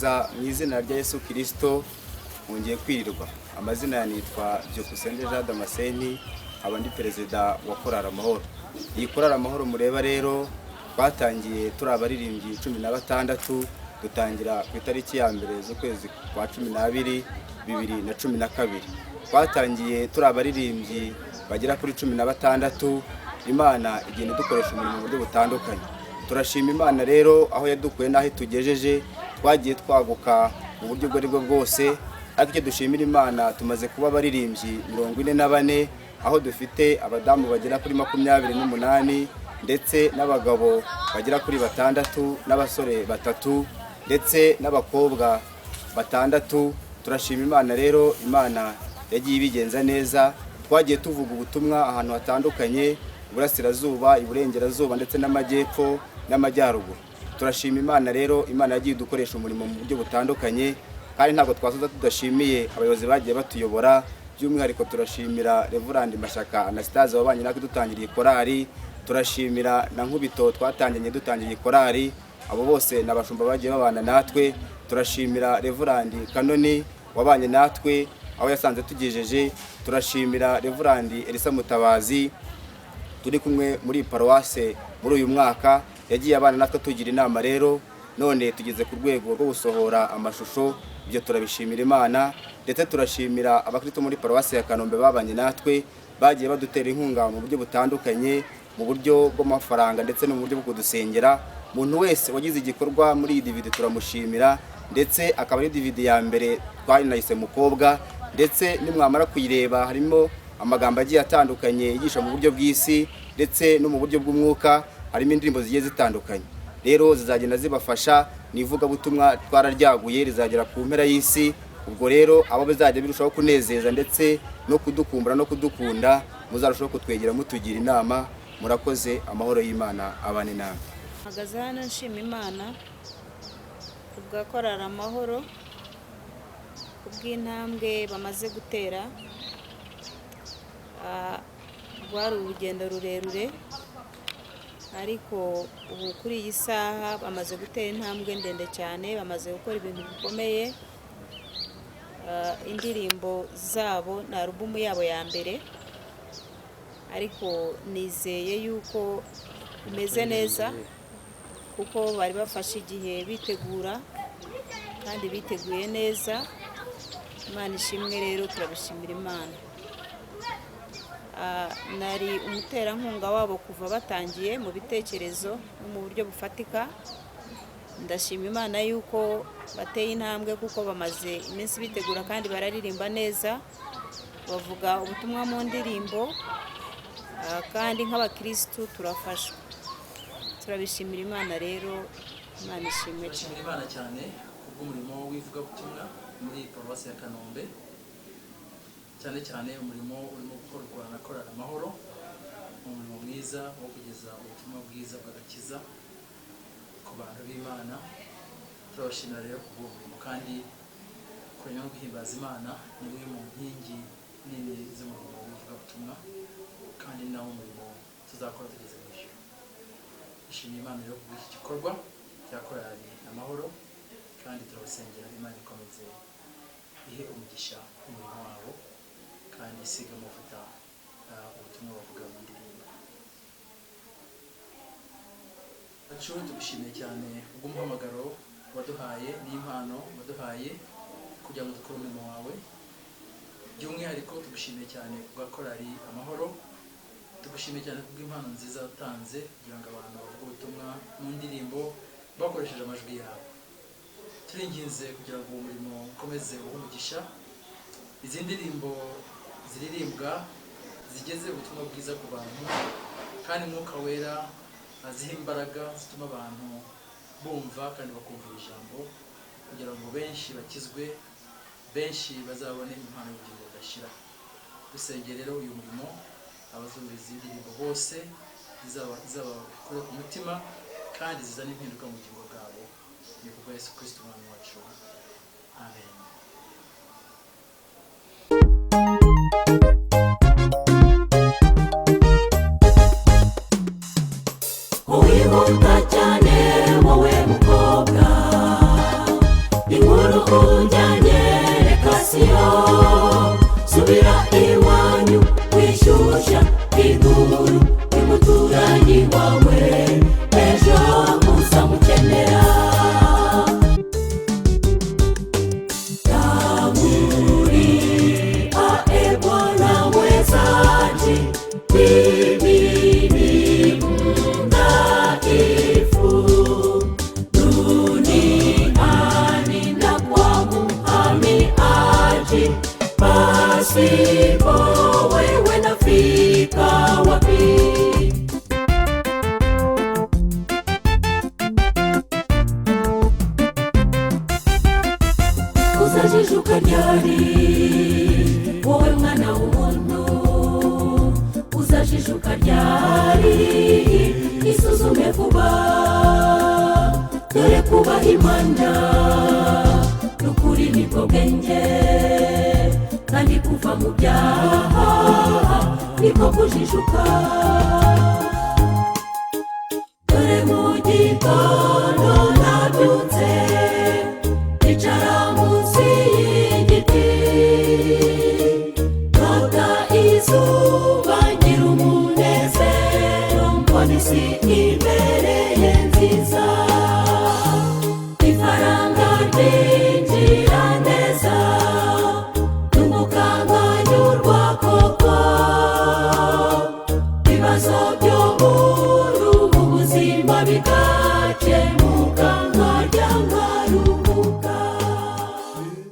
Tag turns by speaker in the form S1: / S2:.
S1: ndabasuhuza mu izina rya Yesu Kristo. Mwongeye kwirirwa. Amazina yanitwa Byukusenge Jean Damascene, abandi perezida wa Korali Amahoro. Iyi Korali Amahoro mureba rero twatangiye turi abaririmbyi 16, dutangira ku itariki ya mbere z'ukwezi kwa 12 2012. Twatangiye turi abaririmbyi bagera kuri 16. Imana igenda dukoresha umurimo mu buryo butandukanye. Turashima Imana rero aho yadukuye naho tugejeje, twagiye twaguka mu buryo bwo aribwo bwose. Ariko dushimira Imana tumaze kuba abaririmbyi 44, aho dufite abadamu bagera kuri 28 ndetse n'abagabo bagera kuri 6 n'abasore 3 ndetse n'abakobwa 6. Turashima Imana rero, Imana yagiye ibigenza neza. Twagiye tuvuga ubutumwa ahantu hatandukanye, Iburasirazuba, Iburengerazuba ndetse n'Amajyepfo n'Amajyaruguru. Turashima Imana rero, Imana yagiye dukoresha umurimo mu buryo butandukanye, kandi ntabwo twasoza tudashimiye abayobozi bagiye batuyobora. By'umwihariko turashimira Reverend Mashyaka Anastase wabanye natwe dutangiriye korali. Turashimira na Nkubito twatanganye dutangiriye korali. Abo bose n'abashumba bagiye babana natwe. Turashimira Reverend Kanoni wabanye natwe aho yasanze tugejeje. Turashimira Reverend Elisa Mutabazi turi kumwe muri paruwase muri uyu mwaka, yagiye abana natwe tugira inama rero. None tugeze ku rwego rwo gusohora amashusho, ibyo turabishimira Imana. Ndetse turashimira abakristo muri paruwase ya Kanombe babanye natwe, bagiye badutera inkunga mu buryo butandukanye, mu buryo bw'amafaranga ndetse no mu buryo bwo kudusengera. Umuntu wese wagize igikorwa muri iyi DVD turamushimira, ndetse akaba ari DVD ya mbere twanayise Mukobwa. Ndetse nimwamara kuyireba harimo amagambo agiye atandukanye yigisha mu buryo bw'isi ndetse no mu buryo bw'umwuka, harimo indirimbo zigiye zitandukanye. Rero zizagenda zibafasha, nivuga butumwa twararyaguye rizagera ku mpera y'isi. Ubwo rero abo bizajya birushaho kunezeza ndetse no kudukumbura no kudukunda, muzarushaho kutwegera mutugira inama. Murakoze, amahoro y'Imana abane namwe.
S2: Mpagaze hano nshima Imana kubwa Korali Amahoro, kubw'intambwe bamaze gutera. Rwari urugendo rurerure, ariko ubu kuri iyi saha bamaze gutera intambwe ndende cyane, bamaze gukora ibintu bikomeye. Indirimbo zabo na alubumu yabo ya mbere, ariko nizeye yuko imeze neza kuko bari bafashe igihe bitegura kandi biteguye neza. Imana ishimwe rero, turabishimira Imana. Nari umuterankunga wabo kuva batangiye mu bitekerezo no mu buryo bufatika. Ndashima Imana yuko bateye intambwe kuko bamaze iminsi bitegura kandi bararirimba neza, bavuga ubutumwa mu ndirimbo, kandi nk'abakristo turafashwa. Turabishimira Imana rero, Imana ishimwe cyane.
S3: Imana cyane kubw'umurimo w'ivugabutumwa muri paruwasi ya Kanombe, cyane cyane umurimo urimo gukorwa na Korali Amahoro, umurimo mwiza wo kugeza ubutumwa bwiza bw'agakiza ku bantu b'Imana. Turabashimira rero kubwo murimo, kandi kurema guhimbaza Imana ni imwe mu nkingi nini z'umurimo w'ivugabutumwa, kandi nawo umurimo tuzakora tugeze mu ijuru. Ishimira Imana rero kubwo iki gikorwa cya Korali Amahoro, kandi turabasengera Imana ikomeze ihe umugisha umurimo wabo, kandi isiga amavuta ubutumwa bavuga mu ndirimbo. Tugushimiye cyane kubw'umuhamagaro waduhaye n'impano waduhaye kugira ngo dukore umurimo wawe. By'umwihariko tugushimiye cyane kubwa Korali Amahoro, tugushimiye cyane kubw'impano nziza watanze kugira ngo abantu bavuge ubutumwa mu ndirimbo bakoresheje amajwi yabo. Turinginze kugira ngo umurimo ukomeze umugisha, izi ndirimbo ziririmbwa zigeze ubutumwa bwiza ku bantu, kandi Mwuka Wera aziha imbaraga zituma abantu bumva kandi bakumva ijambo, kugira ngo benshi bakizwe, benshi bazabone impano y'ubugingo budashira. Dusengere rero uyu murimo, abazumva izi ndirimbo bose zizabakore ku mutima kandi zizana impinduka mu bugingo bwabo. Ni kubwa Yesu Kristo umwami wacu. Amen.
S4: Wihuta cyane wowe mukobwa, pasipo wewe nafika wapi? Uzajijuka ryari wowe mwana w'umuntu? Uzajijuka ryari? Isuzume vuba, dore kubaha Imana n'ukuri nibwo bwenge, kandi kuva mu byaha niko kujijuka. Dore mu gitondo nabyutse nicara munsi y'igiti, nota izuba ngira umunezero, mbona isi ibereye nziza. Ifaranga ryinjira neza, n'umwuka nkanyurwa koko. Ibibazo byo muri ubu buzima bigakemurwa